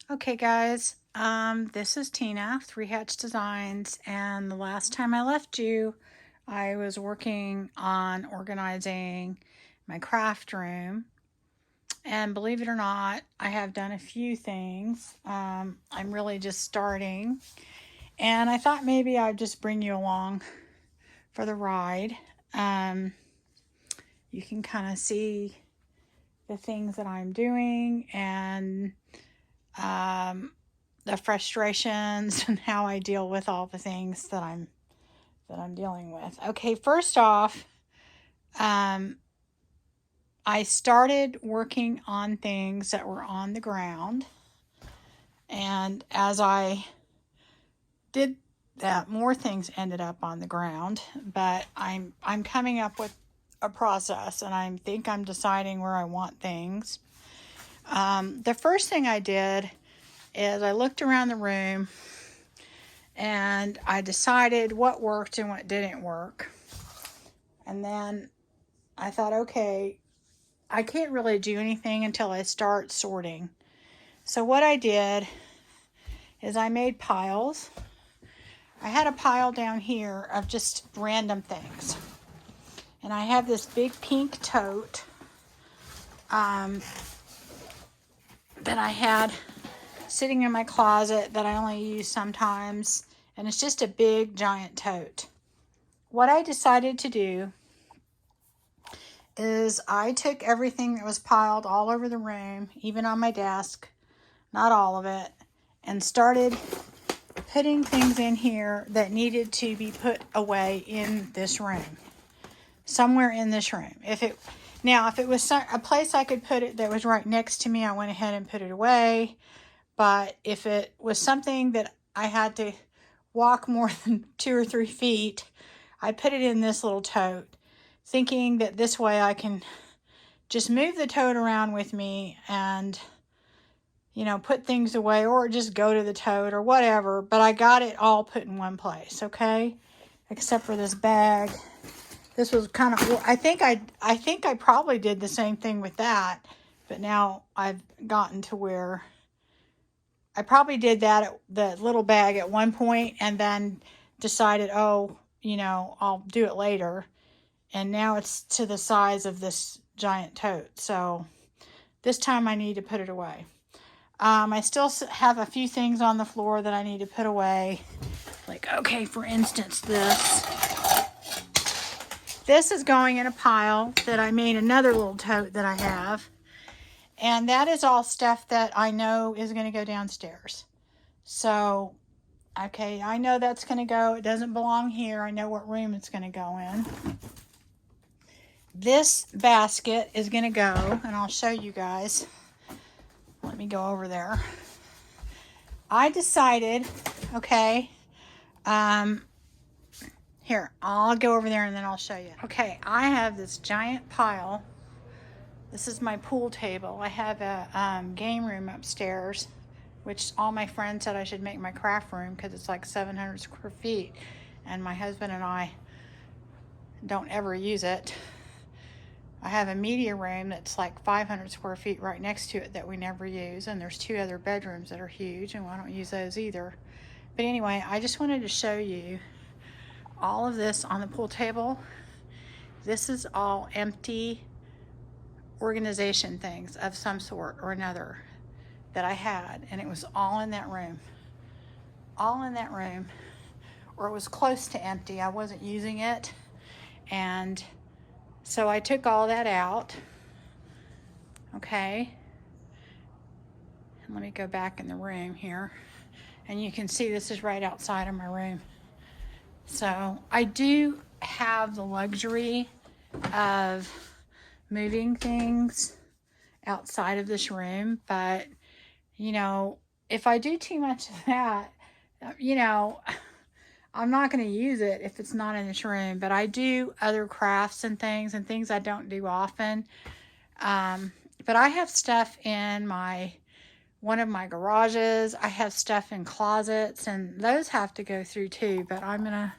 Okay, guys, this is Tina, Three Hatch Designs, and the last time I left you, I was working on organizing my craft room. And believe it or not, I have done a few things. I'm really just starting, and I thought maybe I'd just bring you along for the ride. Um, you can kind of see the things that I'm doing and um, the frustrations and how I deal with all the things that I'm dealing with. Okay, first off, um, I started working on things that were on the ground, and as I did that, more things ended up on the ground. But I'm coming up with a process, and I think I'm deciding where I want things. The first thing I did is I looked around the room and I decided what worked and what didn't work. And then I thought, okay, I can't really do anything until I start sorting. So what I did is I made piles. I had a pile down here of just random things. And I have this big pink tote that I had sitting in my closet that I only use sometimes. And it's just a big giant tote. What I decided to do is I took everything that was piled all over the room, even on my desk, not all of it, and started putting things in here that needed to be put away in this room, somewhere in this room. If it was a place I could put it that was right next to me, I went ahead and put it away. But if it was something that I had to walk more than 2 or 3 feet, I put it in this little tote, thinking that this way I can just move the tote around with me and, put things away or just go to the tote or whatever. But I got it all put in one place, okay? Except for this bag. This was kind of, I think I probably did the same thing with that, but now I've gotten to where I probably did that the little bag at one point and then decided, oh, I'll do it later. And now it's to the size of this giant tote. So this time I need to put it away. I still have a few things on the floor that I need to put away. Like, okay, for instance, this is going in a pile that I made another little tote that I have. And that is all stuff that I know is going to go downstairs. So, okay, I know that's going to go. It doesn't belong here. I know what room it's going to go in. This basket is going to go, and I'll show you guys. Let me go over there. I decided, okay, here, I'll go over there and then I'll show you. Okay, I have this giant pile. This is my pool table. I have a game room upstairs, which all my friends said I should make my craft room because it's like 700 square feet. And my husband and I don't ever use it. I have a media room that's like 500 square feet right next to it that we never use. And there's 2 other bedrooms that are huge and I don't use those either. But anyway, I just wanted to show you all of this on the pool table. This is all empty organization things of some sort or another that I had, and it was all in that room. All in that room, or it was close to empty. I wasn't using it, and so I took all that out. Okay. And let me go back in the room here, and you can see this is right outside of my room. So I do have the luxury of moving things outside of this room, but if I do too much of that, I'm not going to use it if it's not in this room. But I do other crafts and things I don't do often. But I have stuff in one of my garages. I have stuff in closets, and those have to go through too. But I'm going to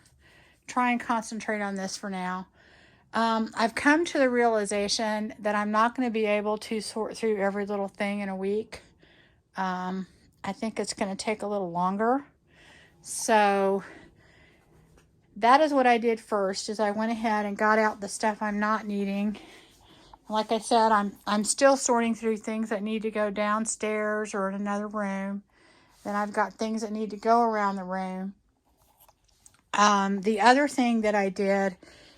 try and concentrate on this for now. I've come to the realization that I'm not going to be able to sort through every little thing in a week. I think it's going to take a little longer. So that is what I did first, is I went ahead and got out the stuff I'm not needing. Like I said, I'm still sorting through things that need to go downstairs or in another room. Then I've got things that need to go around the room. The other thing that I did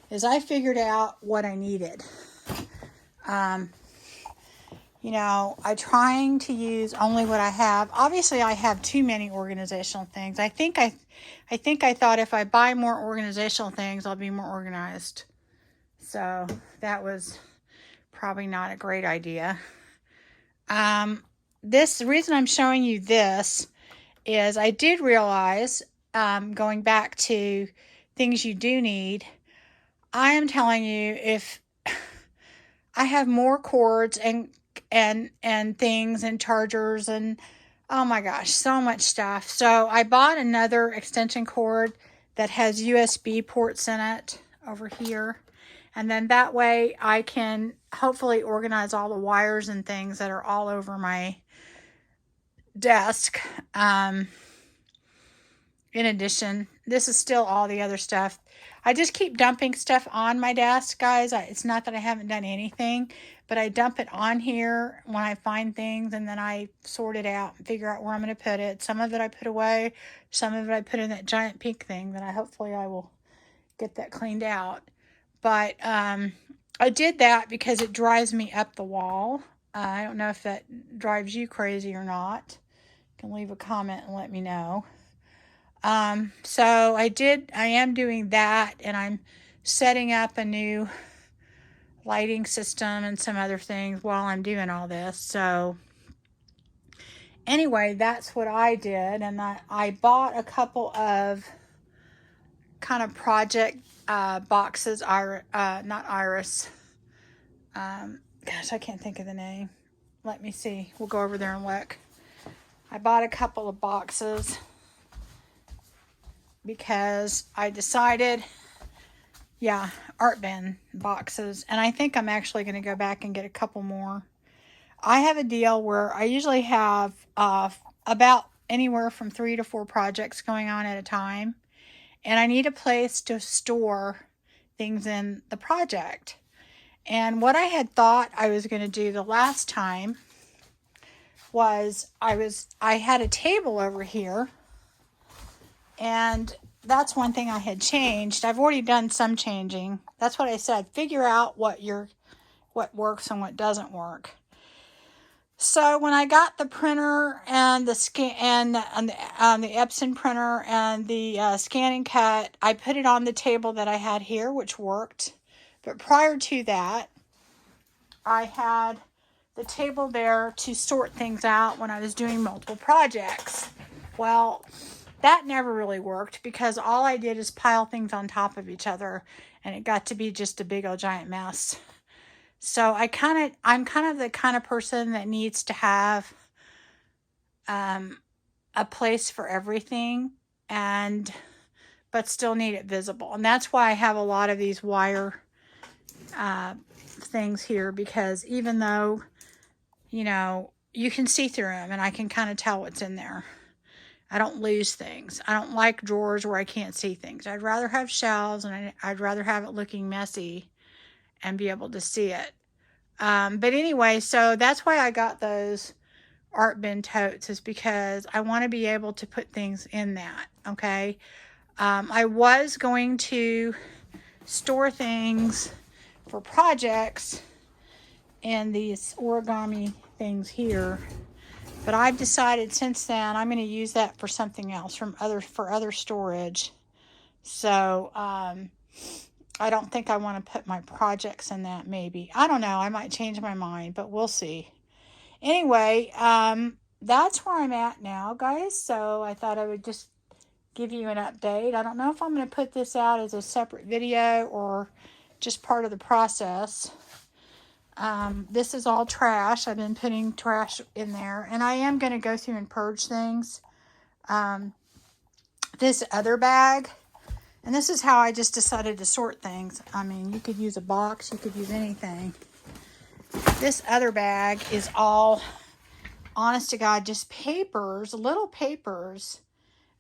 is I figured out what I needed. You know, I'm trying to use only what I have. Obviously, I have too many organizational things. I think I thought if I buy more organizational things, I'll be more organized. So that was probably not a great idea. The reason I'm showing you this is I did realize, going back to things you do need, I am telling you, if I have more cords and things and chargers and, oh my gosh, so much stuff. So I bought another extension cord that has USB ports in it over here. And then that way I can hopefully organize all the wires and things that are all over my desk. In addition, this is still all the other stuff. I just keep dumping stuff on my desk, guys. It's not that I haven't done anything, but I dump it on here when I find things, and then I sort it out and figure out where I'm going to put it. Some of it I put away. Some of it I put in that giant pink thing that hopefully I will get that cleaned out. But I did that because it drives me up the wall. I don't know if that drives you crazy or not. You can leave a comment and let me know. So I am doing that, and I'm setting up a new lighting system and some other things while I'm doing all this. So anyway, that's what I did. And I bought a couple of kind of project, boxes, not Iris. Gosh, I can't think of the name. Let me see. We'll go over there and look. I bought a couple of boxes because I decided, art bin boxes. And I think I'm actually going to go back and get a couple more. I have a deal where I usually have about anywhere from 3 to 4 projects going on at a time. And I need a place to store things in the project. And what I had thought I was going to do the last time was I had a table over here, and that's one thing I had changed. I've already done some changing. That's what I said. Figure out what works and what doesn't work. So when I got the printer and the scan and the Epson printer and the Scan and Cut, I put it on the table that I had here, which worked. But prior to that, I had the table there to sort things out when I was doing multiple projects. Well, that never really worked because all I did is pile things on top of each other, and it got to be just a big old giant mess. So I'm kind of the kind of person that needs to have a place for everything, but still need it visible. And that's why I have a lot of these wire things here, because even though, you can see through them and I can kind of tell what's in there. I don't lose things. I don't like drawers where I can't see things. I'd rather have shelves, and I'd rather have it looking messy and be able to see it. But anyway, so that's why I got those art bin totes, is because I want to be able to put things in that. Okay. I was going to store things for projects in these origami things here, but I've decided since then I'm going to use that for something else, for other storage. So I don't think I want to put my projects in that. Maybe, I don't know, I might change my mind, but we'll see. Anyway, that's where I'm at now, guys. So I thought I would just give you an update. I don't know if I'm going to put this out as a separate video or just part of the process. This is all trash. I've been putting trash in there, and I am going to go through and purge things. This other bag, and this is how I just decided to sort things. I mean, you could use a box, you could use anything. This other bag is all honest to God, just papers, little papers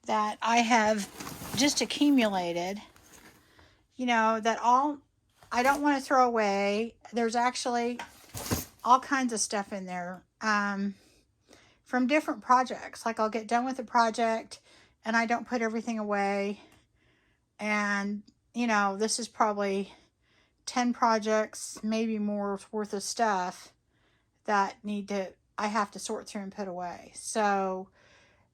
that I have just accumulated, you know, that I don't want to throw away. There's actually all kinds of stuff in there from different projects. Like I'll get done with a project and I don't put everything away. And, you know, this is probably 10 projects, maybe more worth of stuff that I have to sort through and put away. So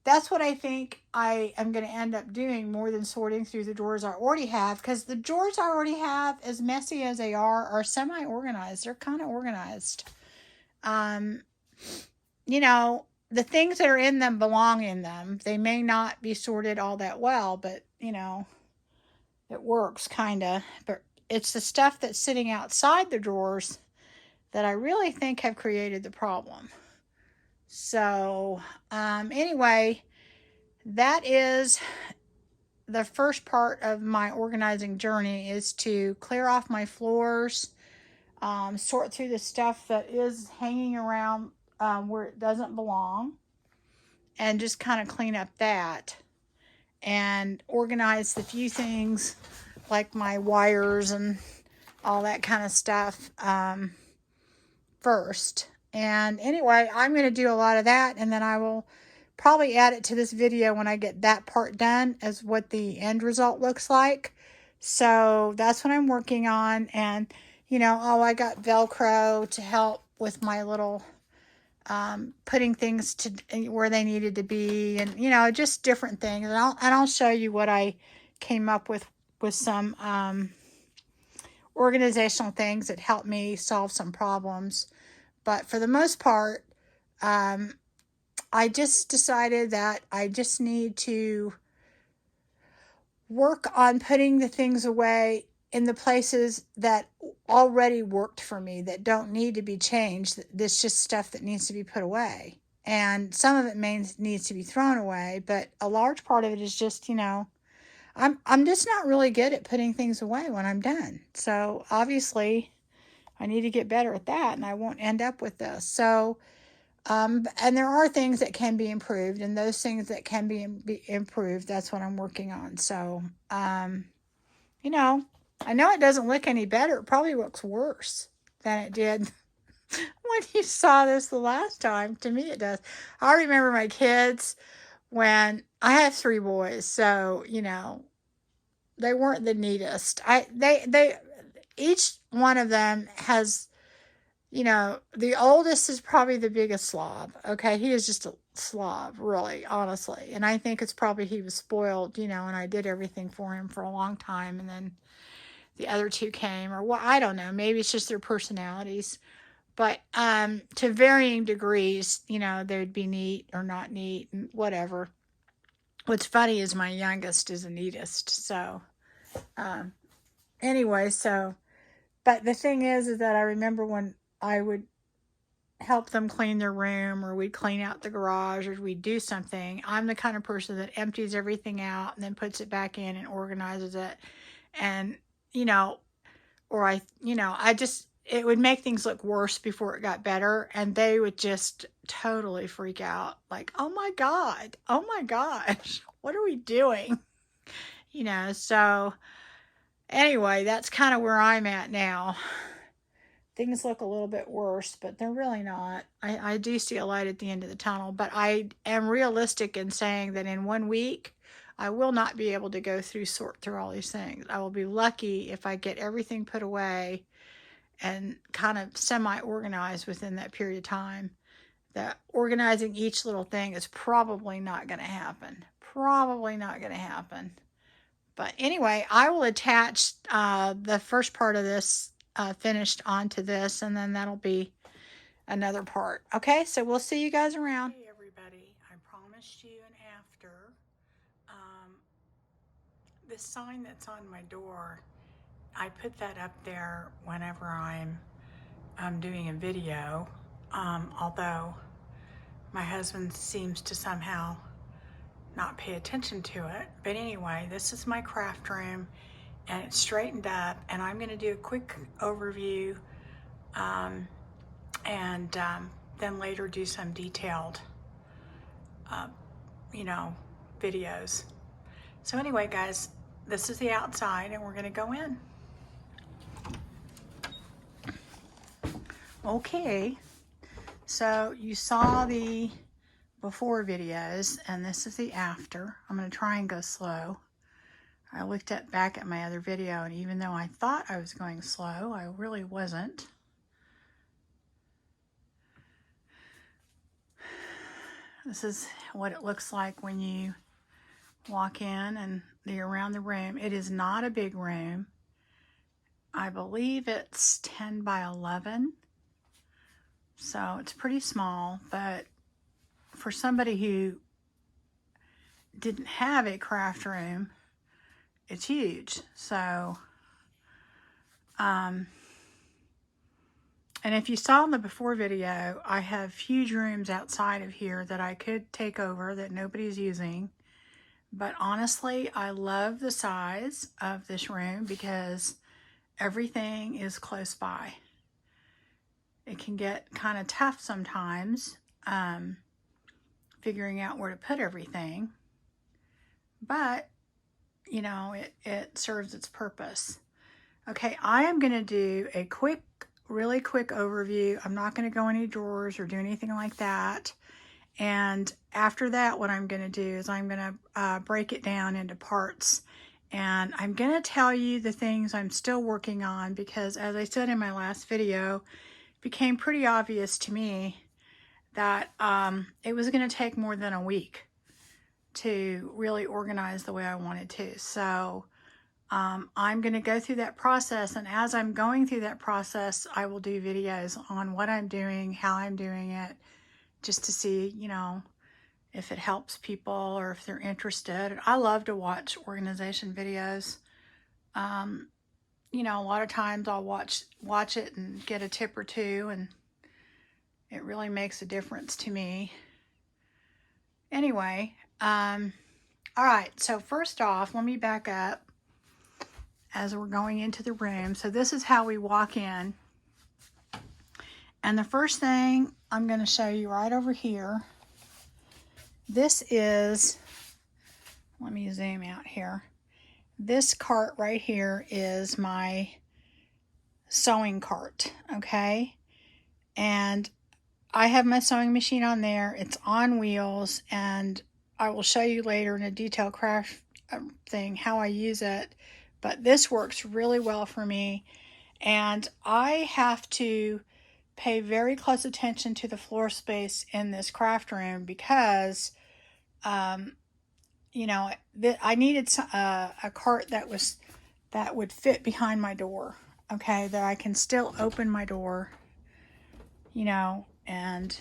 that's what I think I am going to end up doing more than sorting through the drawers I already have, because the drawers I already have, as messy as they are semi-organized. They're kind of organized. You know, the things that are in them belong in them. They may not be sorted all that well, but, you know, it works kind of. But it's the stuff that's sitting outside the drawers that I really think have created the problem. So, anyway, that is the first part of my organizing journey, is to clear off my floors, sort through the stuff that is hanging around where it doesn't belong, and just kind of clean up that and organize the few things like my wires and all that kind of stuff first. And anyway, I'm going to do a lot of that, and then I will probably add it to this video when I get that part done as what the end result looks like. So that's what I'm working on. And, you know, I got Velcro to help with my little putting things to where they needed to be, and, you know, just different things. And I'll show you what I came up with some organizational things that helped me solve some problems. But for the most part, I just decided that I just need to work on putting the things away in the places that already worked for me, that don't need to be changed. There's just stuff that needs to be put away. And some of it needs to be thrown away, but a large part of it is just, you know, I'm just not really good at putting things away when I'm done. So obviously I need to get better at that, and I won't end up with this. So, and there are things that can be improved, and those things that can be improved, that's what I'm working on. So, you know it doesn't look any better. It probably looks worse than it did when you saw this the last time. To me, it does. I remember my kids when I have 3 boys, so, you know, they weren't the neatest. They each one of them has, you know, the oldest is probably the biggest slob. Okay, he is just a slob, really, honestly. And I think it's probably he was spoiled, you know, and I did everything for him for a long time, and then the other 2 came, or well, I don't know, maybe it's just their personalities. But to varying degrees, you know, they'd be neat or not neat and whatever. What's funny is my youngest is the neatest. So anyway, but the thing is that I remember when I would help them clean their room, or we'd clean out the garage, or we'd do something, I'm the kind of person that empties everything out and then puts it back in and organizes it. And, you know, or it would make things look worse before it got better. And they would just totally freak out. Like, oh my God, oh my gosh, what are we doing? You know, so anyway, that's kind of where I'm at now. Things look a little bit worse, but they're really not. I do see a light at the end of the tunnel, but I am realistic in saying that in 1 week, I will not be able to sort through all these things. I will be lucky if I get everything put away and kind of semi-organized within that period of time. That organizing each little thing is probably not going to happen. Probably not going to happen. But anyway, I will attach the first part of this finished onto this, and then that'll be another part. Okay, so we'll see you guys around. Hey everybody, I promised you an after. This sign that's on my door, I put that up there whenever I'm doing a video, although my husband seems to somehow not pay attention to it. But anyway, this is my craft room, and it's straightened up, and I'm going to do a quick overview and then later do some detailed, you know, videos. So anyway, guys, this is the outside and we're gonna go in. Okay, so you saw the before videos and this is the after. I'm gonna try and go slow. I looked back at my other video, and even though I thought I was going slow, I really wasn't. This is what it looks like when you walk in and you're around the room. It is not a big room. I believe it's 10 by 11. So it's pretty small, but for somebody who didn't have a craft room, it's huge. So, and if you saw in the before video, I have huge rooms outside of here that I could take over that nobody's using. But honestly, I love the size of this room because everything is close by. It can get kind of tough sometimes figuring out where to put everything. But, you know, it serves its purpose. Okay, I am going to do a really quick overview. I'm not going to go any drawers or do anything like that. And after that, what I'm going to do is I'm going to break it down into parts. And I'm going to tell you the things I'm still working on because, as I said in my last video, it became pretty obvious to me that it was going to take more than a week to really organize the way I wanted to. So I'm going to go through that process, and as I'm going through that process, I will do videos on what I'm doing, how I'm doing it, just to see, you know, if it helps people or if they're interested. I love to watch organization videos. You know, a lot of times I'll watch it and get a tip or two, and it really makes a difference to me. Anyway, all right, so first off, let me back up as we're going into the room. So this is how we walk in. And the first thing I'm going to show you right over here, this is, let me zoom out here. This cart right here is my sewing cart, okay? And I have my sewing machine on there. It's on wheels, and I will show you later in a detailed craft thing how I use it. But this works really well for me, and I have to pay very close attention to the floor space in this craft room because, you know, I needed a cart that would fit behind my door, okay, that I can still open my door, you know, and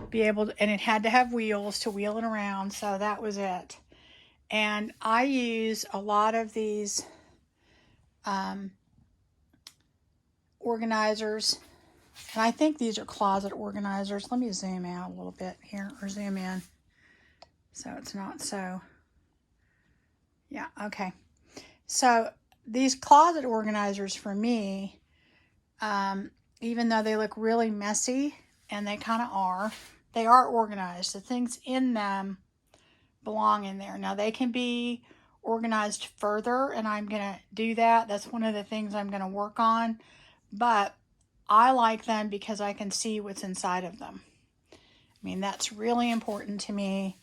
be able to, and it had to have wheels to wheel it around, so that was it. And I use a lot of these organizers, and I think these are closet organizers. Let me zoom out a little bit here, or zoom in so it's not so, yeah, okay. So these closet organizers for me, even though they look really messy, and they kind of are, they are organized. The things in them belong in there. Now they can be organized further, and I'm going to do that. That's one of the things I'm going to work on. But I like them because I can see what's inside of them. I mean, that's really important to me.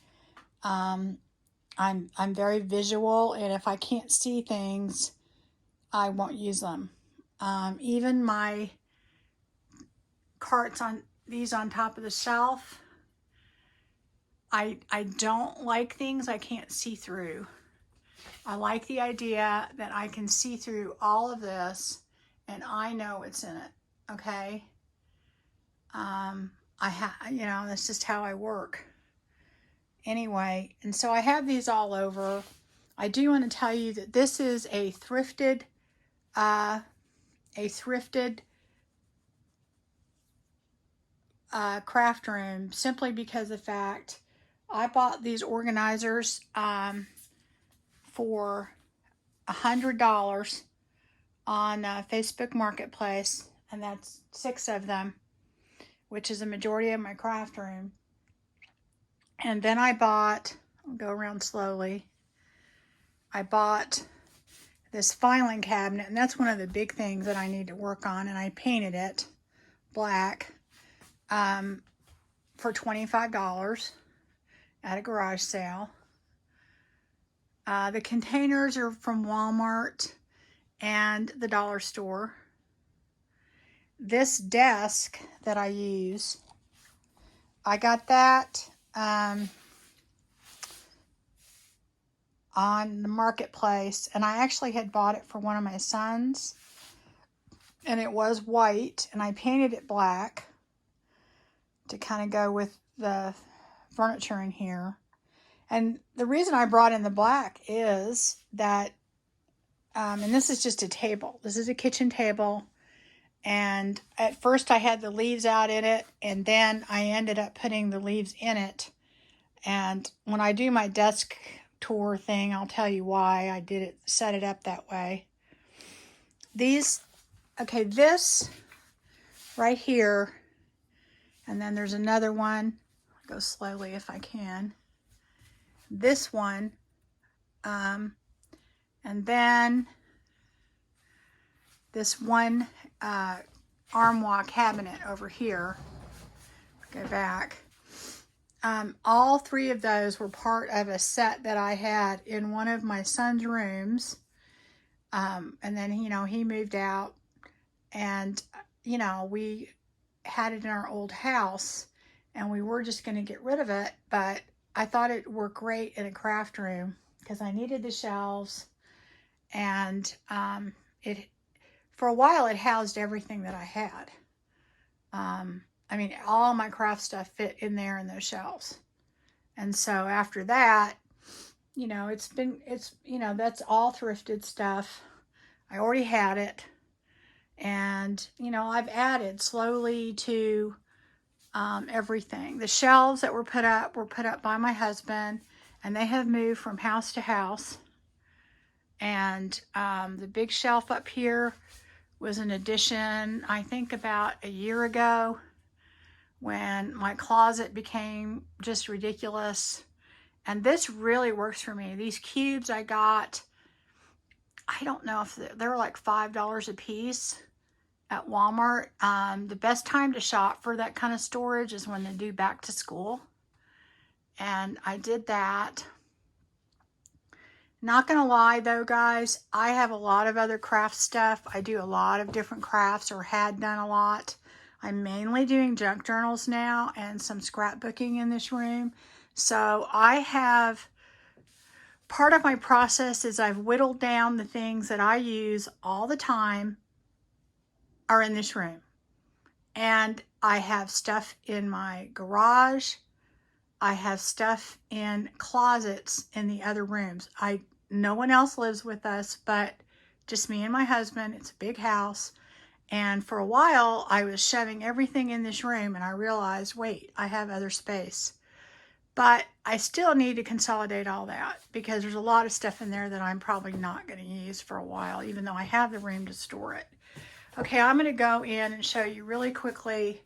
I'm very visual, and if I can't see things, I won't use them. Even my carts on these on top of the shelf, I don't like things I can't see through. I like the idea that I can see through all of this and I know what's in it, okay? You know, that's just how I work. Anyway, and so I have these all over. I do want to tell you that this is a thrifted craft room, simply because of the fact I bought these organizers for $100 on Facebook Marketplace, and that's 6 of them which is a majority of my craft room. And then I bought, I'll go around slowly, I bought this filing cabinet, and that's one of the big things that I need to work on, and I painted it black for $25 at a garage sale. The containers are from Walmart and the dollar store. This desk that I use, I got that on the marketplace, and I actually had bought it for one of my sons, and it was white, and I painted it black to kind of go with the furniture in here. And the reason I brought in the black is that, and this is just a table. This is a kitchen table. And at first I had the leaves out in it, and then I ended up putting the leaves in it. And when I do my desk tour thing, I'll tell you why I did it, set it up that way. This right here, and then there's another one. I'll go slowly if I can. This one, and then this one armoire cabinet over here. Go back. All three of those were part of a set that I had in one of my son's rooms. And then, he moved out, and, we had it in our old house, and we were just going to get rid of it, but I thought it worked great in a craft room because I needed the shelves, and for a while it housed everything that I had. All my craft stuff fit in there in those shelves. And so after that, that's all thrifted stuff. I already had it. And, I've added slowly to everything. The shelves that were put up by my husband, and they have moved from house to house. And the big shelf up here was an addition, I think, about a year ago, when my closet became just ridiculous. And this really works for me. These cubes I got, I don't know if they were like $5 a piece at Walmart. The best time to shop for that kind of storage is when they do back to school. And I did that. Not gonna lie though, guys, I have a lot of other craft stuff. I do a lot of different crafts, or had done a lot. I'm mainly doing junk journals now and some scrapbooking in this room. So part of my process is I've whittled down the things that I use all the time are in this room. And I have stuff in my garage. I have stuff in closets in the other rooms. No one else lives with us, but just me and my husband. It's a big house. And for a while, I was shoving everything in this room, and I realized, wait, I have other space. But I still need to consolidate all that, because there's a lot of stuff in there that I'm probably not going to use for a while, even though I have the room to store it. Okay, I'm going to go in and show you really quickly.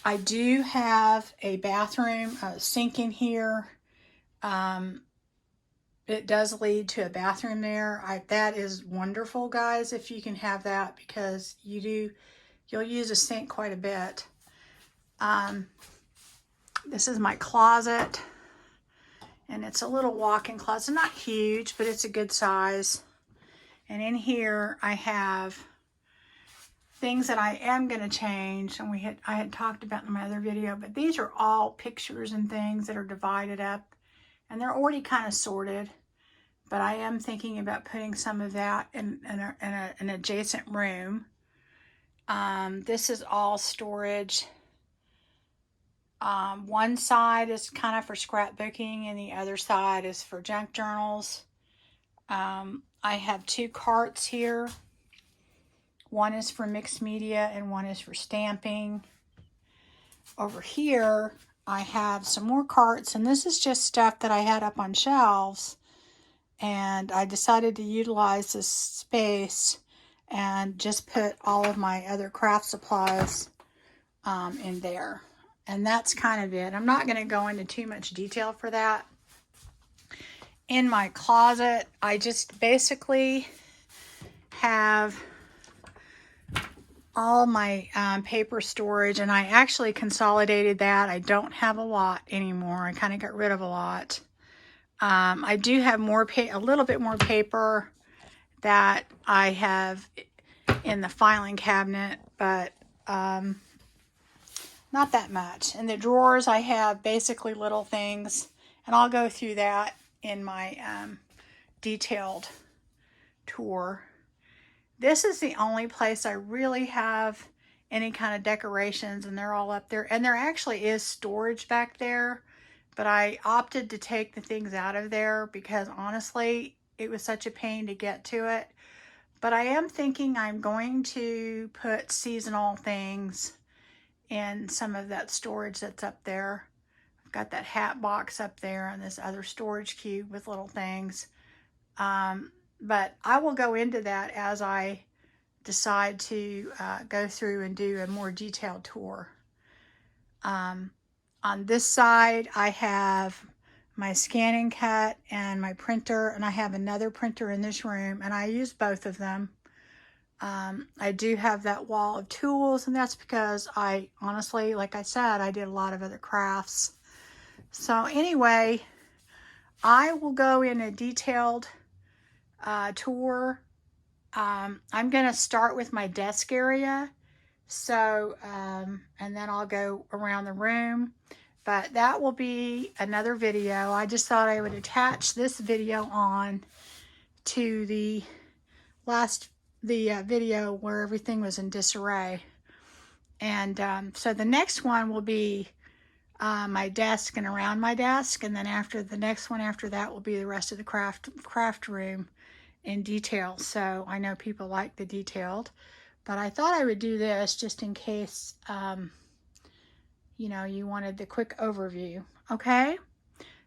I do have a bathroom, sink in here. It does lead to a bathroom there. That is wonderful, guys, if you can have that, because you'll use a sink quite a bit. This is my closet, and it's a little walk-in closet, not huge, but it's a good size. And in here I have things that I am going to change, and I had talked about in my other video, but these are all pictures and things that are divided up, and they're already kind of sorted. But I am thinking about putting some of that in an adjacent room. This is all storage. One side is kind of for scrapbooking, and the other side is for junk journals. I have two carts here. One is for mixed media and one is for stamping. Over here, I have some more carts, and this is just stuff that I had up on shelves. And I decided to utilize this space and just put all of my other craft supplies in there. And that's kind of it. I'm not going to go into too much detail for that. In my closet, I just basically have all my paper storage, and I actually consolidated that. I don't have a lot anymore. I kind of got rid of a lot. I do have a little bit more paper that I have in the filing cabinet, but not that much. In the drawers, I have basically little things, and I'll go through that in my detailed tour. This is the only place I really have any kind of decorations, and they're all up there. And there actually is storage back there, but I opted to take the things out of there because honestly, it was such a pain to get to it. But I am thinking I'm going to put seasonal things in some of that storage that's up there. I've got that hat box up there and this other storage cube with little things. But I will go into that as I decide to go through and do a more detailed tour. On this side, I have my scanning cut and my printer, and I have another printer in this room, and I use both of them. I do have that wall of tools, and that's because I honestly, like I said, I did a lot of other crafts. So anyway, I will go in a detailed tour. I'm going to start with my desk area. So, and then I'll go around the room. But that will be another video. I just thought I would attach this video on to the video where everything was in disarray. And so the next one will be my desk and around my desk. And then after the next one after that will be the rest of the craft room in detail. So I know people like the detailed, but I thought I would do this just in case you know, you wanted the quick overview. Okay,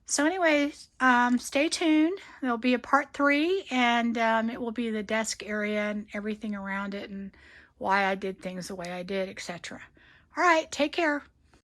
so anyways, stay tuned. There'll be a part 3, and it will be the desk area and everything around it and why I did things the way I did, etc. All right, take care.